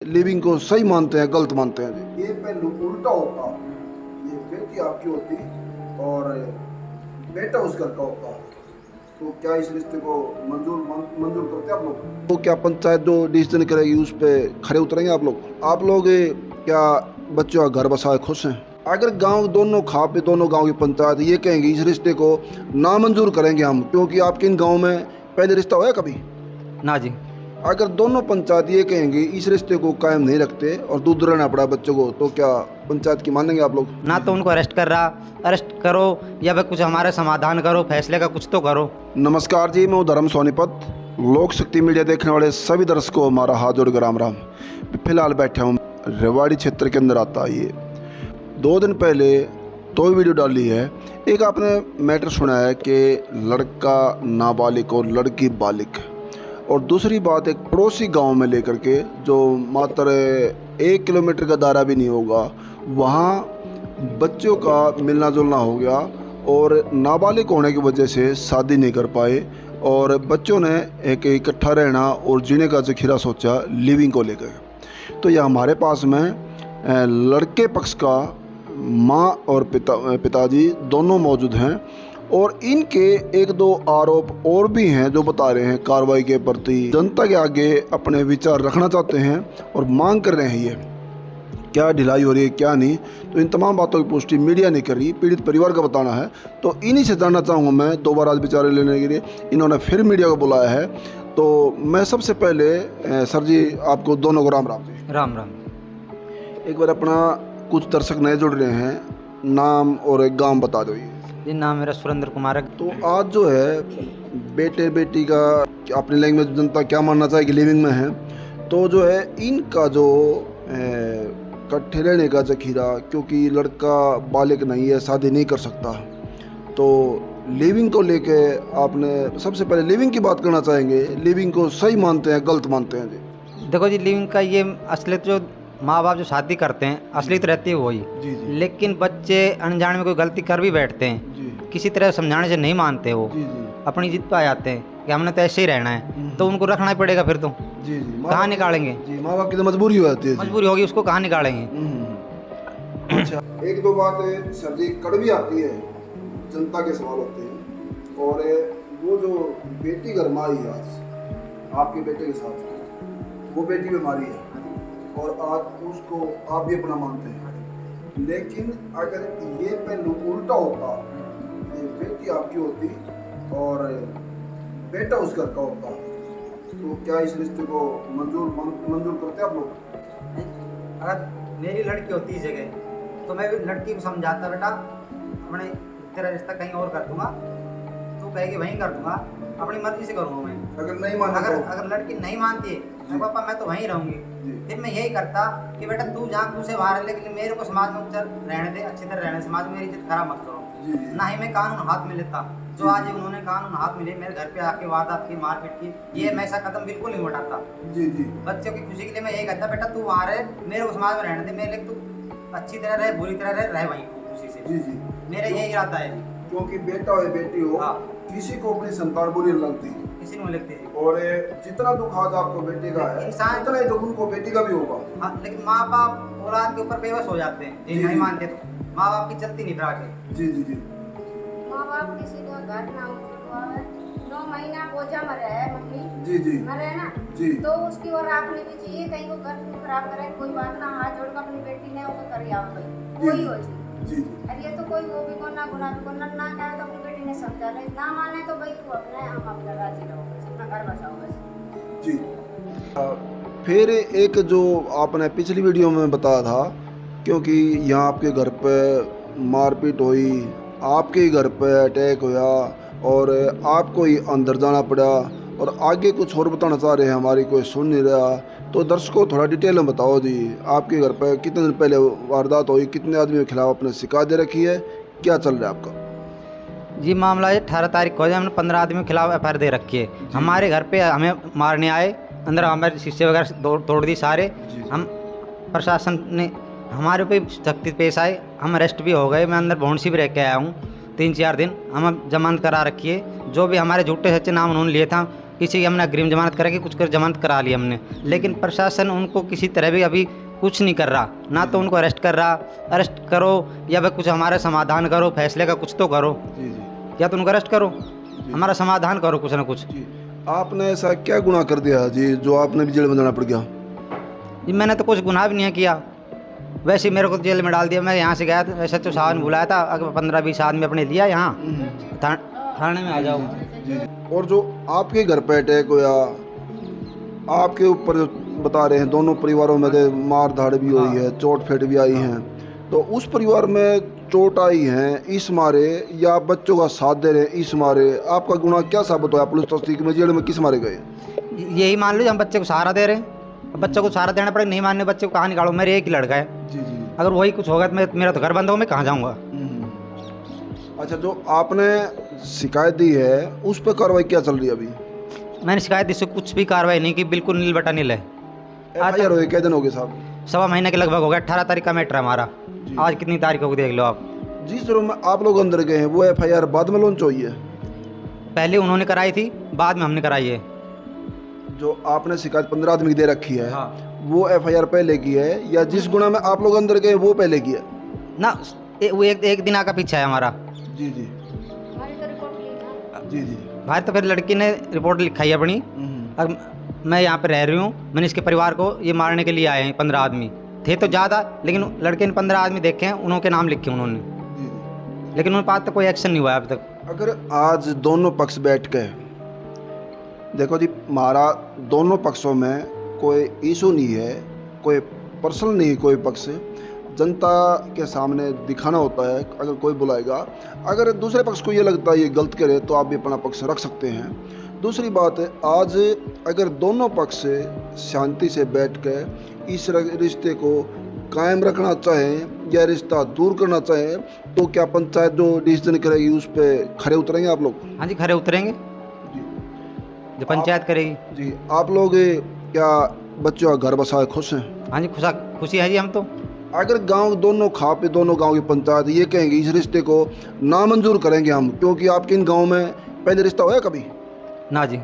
Living को सही मानते हैं गलत मानते हैं जी। ये पहलू उल्टा होता, ये बेटी आपकी होती और बेटा उस घर का होता, तो क्या इस रिश्ते को मंजूर करते आप लोग? तो क्या पंचायत जो डिसीजन करेगी उस पे खरे उतरेंगे आप लोग? क्या बच्चों का घर बसाए खुश हैं? अगर गांव दोनों खापे दोनों गांव की पंचायत ये कहेंगे इस रिश्ते को नामंजूर करेंगे हम, क्योंकि आपके इन गांव में पहले रिश्ता हुआ कभी ना जी। अगर दोनों पंचायत ये कहेंगे इस रिश्ते को कायम नहीं रखते और दूध रहना पड़ा बच्चों को, तो क्या पंचायत की मानेंगे आप लोग? ना तो उनको अरेस्ट करो या फिर कुछ हमारा समाधान करो, फैसले का कुछ तो करो। नमस्कार जी, मैं हूं धर्म सोनीपत। लोक शक्ति मीडिया देखने वाले सभी दर्शकों को हमारा हाथ जोड़कर राम राम। फिलहाल बैठा हूँ रेवाड़ी क्षेत्र के अंदर आता है ये 2 दिन पहले दो वीडियो डाली है। एक आपने मैटर सुना है कि लड़का नाबालिग और लड़की बालिग, और दूसरी बात एक पड़ोसी गांव में लेकर के जो मात्र 1 किलोमीटर का दायरा भी नहीं होगा, वहाँ बच्चों का मिलना जुलना हो गया और नाबालिग होने की वजह से शादी नहीं कर पाए और बच्चों ने एक इकट्ठा रहना और जीने का जखीरा सोचा लिविंग को लेकर। तो यह हमारे पास में लड़के पक्ष का माँ और पिताजी दोनों मौजूद हैं और इनके 1-2 आरोप और भी हैं जो बता रहे हैं कार्रवाई के प्रति जनता के आगे अपने विचार रखना चाहते हैं और मांग कर रहे हैं। ये क्या ढिलाई हो रही है क्या नहीं, तो इन तमाम बातों की पुष्टि मीडिया नहीं कर रही, पीड़ित परिवार का बताना है। तो इन्हीं से जानना चाहूँगा मैं 2 बार आज विचार लेने के लिए इन्होंने फिर मीडिया को बुलाया है। तो मैं सबसे पहले सर जी आपको दोनों को राम राम जी। राम राम। एक बार अपना कुछ दर्शक नए जुड़ रहे हैं, नाम और एक गाँव बता दो। जी नाम मेरा सुरेंद्र कुमार है। तो आज जो है बेटे बेटी का अपनी लैंग्वेज जनता क्या मानना चाहेगी लिविंग में है, तो जो है इनका जो इकट्ठे रहने का जखीरा, क्योंकि लड़का बालिग नहीं है शादी नहीं कर सकता, तो लिविंग को लेके आपने सबसे पहले लिविंग की बात करना चाहेंगे। लिविंग को सही मानते हैं गलत मानते हैं जी? देखो जी, लिविंग का ये असलियत जो माँ बाप जो शादी करते हैं असलियत रहती है वही जी जी। लेकिन बच्चे अनजाने में कोई गलती कर भी बैठते हैं जी किसी तरह समझाने से नहीं मानते, वो जी जी अपनी जिद पे आ जाते हैं कि हमने तो ऐसे ही रहना है, तो उनको रखना ही पड़ेगा। फिर तो जी जी कहाँ निकालेंगे? जी, माँ बाप की तो मजबूरी हो जाती है। मजबूरी होगी, उसको कहाँ निकालेंगे? अच्छा, 1-2 बात सर जी कड़वी आती है, जनता के सवाल होते हैं, और वो जो बेटी घर में आई है आज आपके बेटे के साथ, वो बेटी बीमारी है और आज उसको आप भी अपना मानते हैं, लेकिन अगर ये पहलू उल्टा होता, ये बेटी आपकी होती और बेटा उस घर का होता, तो क्या इस रिश्ते को मंजूर करते आप लोग? अगर मेरी लड़की होती इस जगह तो मैं भी लड़की को समझाता, बेटा अपने तेरा रिश्ता कहीं और कर दूंगा, तू कहेगी वहीं कर दूंगा, अपनी मर्जी से करूँगा मैं। अगर नहीं मानता अगर लड़की नहीं मानती है तो पापा मैं तो वहीं रहूंगी, फिर मैं यही करता कि बेटा तू जहाँ तू से बाहर है, लेकिन मेरे को समाज में चल रहने दे, अच्छी तरह रहने, समाज में मेरी इज्जत खराब मत करो। ना ही मैं कानून हाथ में लेता, जो आज उन्होंने कानून हाथ में लिए, मेरे घर पे आके वारदात की, मारपीट की, ये मैं ऐसा कदम बिल्कुल नहीं उठाता। जी जी। बच्चों की खुशी के लिए मैं यही कहता, बेटा तू वहाँ रहे, मेरे को समाज में रहने दे, मेरे लिए तू अच्छी तरह रहे बुरी तरह रहे वहीं खुशी से। जी जी, मेरा यही इरादा है। क्योंकि बेटा हो बेटी हो, किसी को अपनी संतान बुरी लगती, किसी को लगती है, और जितना दुख आज आपको बेटे का है इंसान उतना ही दुख उनको बेटी का भी होगा। हाँ, लेकिन माँ बाप औलाद के ऊपर बेबस हो जाते हैं, जी नहीं मानते तो माँ बाप की चलती नहीं फिर आगे। जी जी जी। माँ बाप किसी को घर ना हुआ है, 9 महीना बोझा मरे है मम्मी, जी जी मरे है ना जी, तो उसकी ओर आपने भी चाहिए, कहीं को घर क्यों खराब करे, कोई बात ना, हाथ जोड़ कर अपनी बेटी ने वो करी आओ कोई हो जी जी। अरे ये तो कोई वो भी को ना गुना भी को ना करे तो अपनी बेटी ने समझा ले, ना माने तो भाई तू अपने हम अपना राजी रहो, अपना घर बसाओ बस जी। फिर एक जो आपने पिछली वीडियो में बताया था, क्योंकि यहाँ आपके घर पे मारपीट हुई, आपके ही घर पे अटैक हुआ और आपको ही अंदर जाना पड़ा, और आगे कुछ और बताना चाह रहे हैं, हमारी कोई सुन नहीं रहा, तो दर्शकों थोड़ा डिटेल में बताओ जी। आपके घर पे कितने दिन पहले वारदात हुई, कितने आदमी के खिलाफ आपने शिकायत दे रखी है, क्या चल रहा है आपका? जी मामला है 18 तारीख को हमने 15 आदमियों के खिलाफ एफ दे रखी है। हमारे घर पे हमें मारने आए, अंदर हमारे शीशे वगैरह तोड़ दी सारे। हम प्रशासन ने हमारे पे सख्ती पेश आए, हम अरेस्ट भी हो गए, मैं अंदर भौंसी भी रह के आया हूँ 3-4 दिन, हम जमानत करा रखी है। जो भी हमारे झूठे सच्चे नाम उन्होंने लिए था किसी की हमने अग्रिम जमानत करा कि कुछ कर जमानत करा ली हमने, लेकिन प्रशासन उनको किसी तरह भी अभी कुछ नहीं कर रहा। ना तो उनको अरेस्ट कर रहा, अरेस्ट करो या फिर कुछ हमारा समाधान करो, फैसले का कुछ तो करो। जी जी या तो उनको अरेस्ट करो, हमारा समाधान करो कुछ ना कुछ। जी। आपने ऐसा क्या गुनाह कर दिया जी जो आपने भी जेल में जाना पड़ गया? जी मैंने तो कुछ गुनाह भी नहीं किया, वैसे ही मेरे को जेल में डाल दिया। मैं यहाँ से गया था, वैसे तो साहब ने बुलाया था, अगर 15-20 आदमी अपने लिया यहाँ थाने में आ जाओ। जी। और जो आपके घर पे अटैक हुआ, आपके ऊपर जो बता रहे हैं दोनों परिवारों में मार धाड़ भी हुई है, चोट फेट भी आई हैं, तो उस परिवार में चोट आई है इस मारे या बच्चों का साथ दे रहे हैं इस मारे, आपका गुनाह क्या साबित हुआ? पुलिस तस्दीक में जेल में किस मारे गए? यही मान लो हम बच्चे को सहारा दे रहे हैं, बच्चों को सहारा देना पड़ेगा। नहीं मानने बच्चे को कहाँ निकालो? मेरे एक ही लड़का है। जी जी। अगर वही कुछ होगा तो मेरा तो घर बंद होगा, मैं कहाँ जाऊँगा? अच्छा, जो आपने शिकायत दी है उस पर कार्रवाई क्या चल रही है अभी? मैंने शिकायत दी, इससे कुछ भी कार्रवाई नहीं की, बिल्कुल नील बटा नील है। FIR हुए क्या दिन हो गए साहब? 1.25 महीने के लगभग हो गया। 18 तारीख का मैटर है हमारा। आज कितनी तारीख हो गई देख लो आप। जिस रूम में आप लोग अंदर गए हैं वो FIR बाद में लॉन्च हुई है? पहले उन्होंने कराई थी, बाद में हमने कराई है। जो आपने शिकायत 15 आदमी की दे रखी है, हाँ। वो FIR पहले की है या जिस गुना में आप लोग अंदर गए वो पहले की है? ना वो एक दिन आका पीछा है हमारा। जी जी जी जी। भाई तो फिर लड़की ने रिपोर्ट लिखाई अपनी। अब मैं यहाँ पे रह रही हूँ, मैंने इसके परिवार को ये मारने के लिए आए हैं। 15 आदमी थे तो ज़्यादा, लेकिन लड़के ने 15 आदमी देखे हैं, उनके नाम लिखे उन्होंने, लेकिन उन पास तो कोई एक्शन नहीं हुआ अब तक। अगर आज दोनों पक्ष बैठ के देखो जी, हमारा दोनों पक्षों में कोई इशू नहीं है, कोई पर्सनल नहीं है, कोई पक्ष जनता के सामने दिखाना होता है। अगर कोई बुलाएगा, अगर दूसरे पक्ष को ये लगता है ये गलत करे तो आप भी अपना पक्ष रख सकते हैं। दूसरी बात है, आज अगर दोनों पक्ष शांति से बैठ कर इस रिश्ते को कायम रखना चाहें या रिश्ता दूर करना चाहें तो क्या पंचायत जो डिसीजन करेगी उस पर खरे उतरेंगे आप लोग? हाँ जी, खरे उतरेंगे जी। जो पंचायत करेगी। जी। आप लोग क्या बच्चों का घर बसाए खुश हैं? हाँ जी, खुशी है जी हम तो। अगर गांव दोनों खापे दोनों गांव की पंचायत ये कहेंगे इस रिश्ते को नामंजूर करेंगे हम, क्योंकि आपके इन गांव में पहले रिश्ता हुआ कभी? ना जी।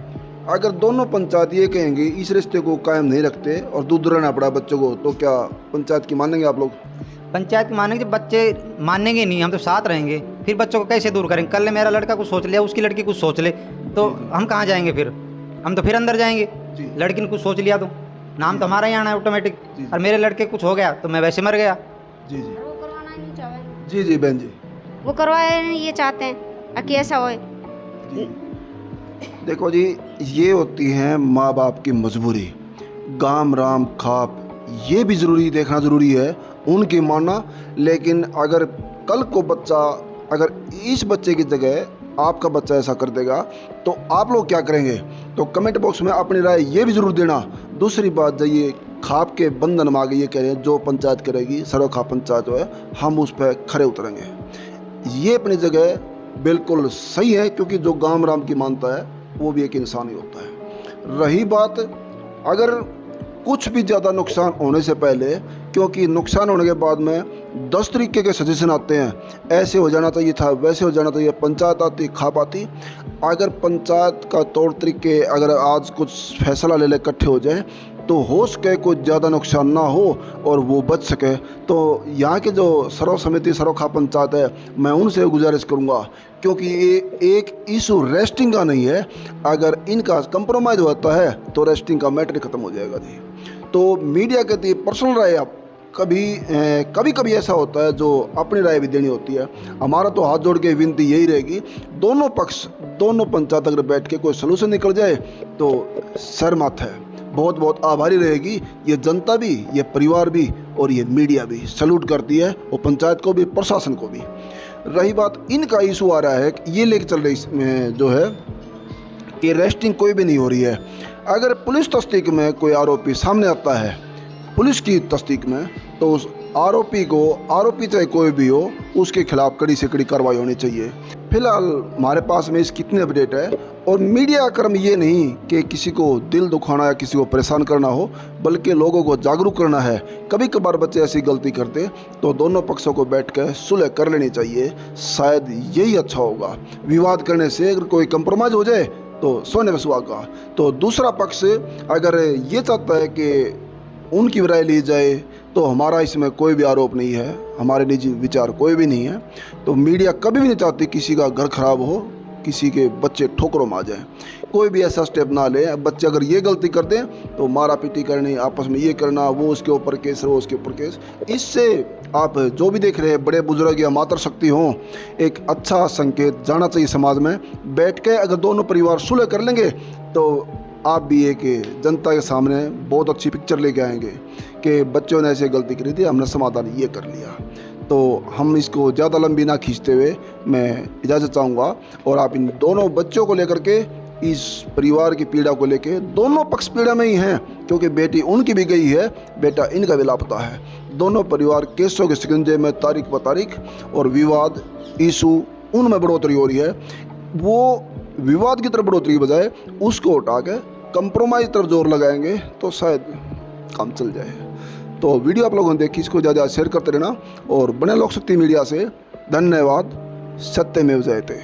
अगर दोनों पंचायत ये कहेंगे इस रिश्ते को कायम नहीं रखते और दूर रहना पड़ा बच्चों को, तो क्या पंचायत की मानेंगे आप लोग? पंचायत की मानेंगे, बच्चे मानेंगे नहीं, हम तो साथ रहेंगे। फिर बच्चों को कैसे दूर करेंगे? कल मेरा लड़का कुछ सोच लिया, उसकी लड़की कुछ सोच ले, तो हम कहाँ जाएंगे? फिर हम तो फिर अंदर जाएंगे। लड़की ने कुछ सोच लिया तो नाम तो हमारा ही आना है ऑटोमेटिक, और मेरे लड़के कुछ हो गया तो मैं वैसे मर गया। जी जी वो करवाना ही नहीं चाहे। जी जी बहन जी, वो करवाए नहीं, ये चाहते हैं कि ऐसा होए। देखो जी, ये होती है माँ बाप की मजबूरी। गाम राम खाप ये भी ज़रूरी देखना ज़रूरी है, उनकी मानना। लेकिन अगर कल को बच्चा, अगर इस बच्चे की जगह आपका बच्चा ऐसा कर देगा तो आप लोग क्या करेंगे? तो कमेंट बॉक्स में अपनी राय ये भी ज़रूर देना। दूसरी बात, जाइए खाप के बंधन में आगे ये कह रहे हैं जो पंचायत करेगी, सरोखा पंचायत जो है, हम उस पर खरे उतरेंगे। ये अपनी जगह बिल्कुल सही है, क्योंकि जो गाम राम की मानता है वो भी एक इंसान ही होता है। रही बात, अगर कुछ भी ज़्यादा नुकसान होने से पहले, क्योंकि नुकसान होने के बाद में 10 तरीके के सजेशन आते हैं, ऐसे हो जाना चाहिए था, वैसे हो जाना चाहिए, पंचायत आती खाप आती। अगर पंचायत का तौर तरीके अगर आज कुछ फैसला ले ले इकट्ठे हो जाए तो हो सके कोई ज़्यादा नुकसान ना हो और वो बच सके। तो यहाँ के जो सर्व समिति सरोखा पंचायत है, मैं उनसे गुजारिश करूँगा, क्योंकि ये एक इशू रेस्टिंग का नहीं है। अगर इनका कंप्रोमाइज़ होता है तो रेस्टिंग का मैटर ख़त्म हो जाएगा जी। तो मीडिया कहती है पर्सनल राय, आप कभी कभी ऐसा होता है जो अपनी राय भी देनी होती है। हमारा तो हाथ जोड़ के विनती यही रहेगी, दोनों पक्ष दोनों पंचायत अगर बैठ के कोई सलूशन निकल जाए तो शर्मात है, बहुत बहुत आभारी रहेगी ये जनता भी, ये परिवार भी और ये मीडिया भी सैल्यूट करती है, वो पंचायत को भी प्रशासन को भी। रही बात इनका इशू आ रहा है, ये लेके चल रही जो है कि रेस्टिंग कोई भी नहीं हो रही है। अगर पुलिस तस्दीक में कोई आरोपी सामने आता है, पुलिस की तस्दीक में, तो उस आरोपी को, आरोपी चाहे कोई भी हो, उसके खिलाफ कड़ी से कड़ी कार्रवाई होनी चाहिए। फिलहाल हमारे पास में इसकी इतनी अपडेट है। और मीडिया का कर्म ये नहीं कि किसी को दिल दुखाना या किसी को परेशान करना हो, बल्कि लोगों को जागरूक करना है। कभी कभार बच्चे ऐसी गलती करते तो दोनों पक्षों को बैठ कर सुलह कर लेनी चाहिए, शायद यही अच्छा होगा। विवाद करने से अगर कोई कंप्रोमाइज़ हो जाए तो सोने पे सुहागा। तो दूसरा पक्ष अगर ये चाहता है कि उनकी राय ली जाए तो हमारा इसमें कोई भी आरोप नहीं है, हमारे निजी विचार कोई भी नहीं है। तो मीडिया कभी भी नहीं चाहती किसी का घर खराब हो, किसी के बच्चे ठोकरों में आ जाए, कोई भी ऐसा स्टेप ना ले। बच्चे अगर ये गलती कर दें तो मारा पीटी करनी, आपस में ये करना, वो उसके ऊपर केस, वो उसके ऊपर केस। इससे आप जो भी देख रहे हैं, बड़े बुजुर्ग या मातृशक्ति हों, एक अच्छा संकेत जाना चाहिए समाज में। बैठ के अगर दोनों परिवार सुलह कर लेंगे तो आप भी एक जनता के सामने बहुत अच्छी पिक्चर लेके आएंगे कि बच्चों ने ऐसे गलती करी थी, हमने समाधान ये कर लिया। तो हम इसको ज़्यादा लंबी ना खींचते हुए मैं इजाज़त चाहूँगा, और आप इन दोनों बच्चों को लेकर के, इस परिवार की पीड़ा को लेके, दोनों पक्ष पीड़ा में ही हैं, क्योंकि बेटी उनकी भी गई है, बेटा इनका भी लापता है। दोनों परिवार केसों के शिकंजे में तारीख ब तारीख, और विवाद इशू उनमें बढ़ोतरी हो रही है। वो विवाद की तरफ बढ़ोतरी की बजाय उसको उठा के कंप्रोमाइज़ तरफ जोर लगाएंगे तो शायद काम चल जाए। तो वीडियो आप लोगों ने देखी, इसको ज़्यादा शेयर करते रहना और बने लोक शक्ति मीडिया से। धन्यवाद। सत्यमेव जयते।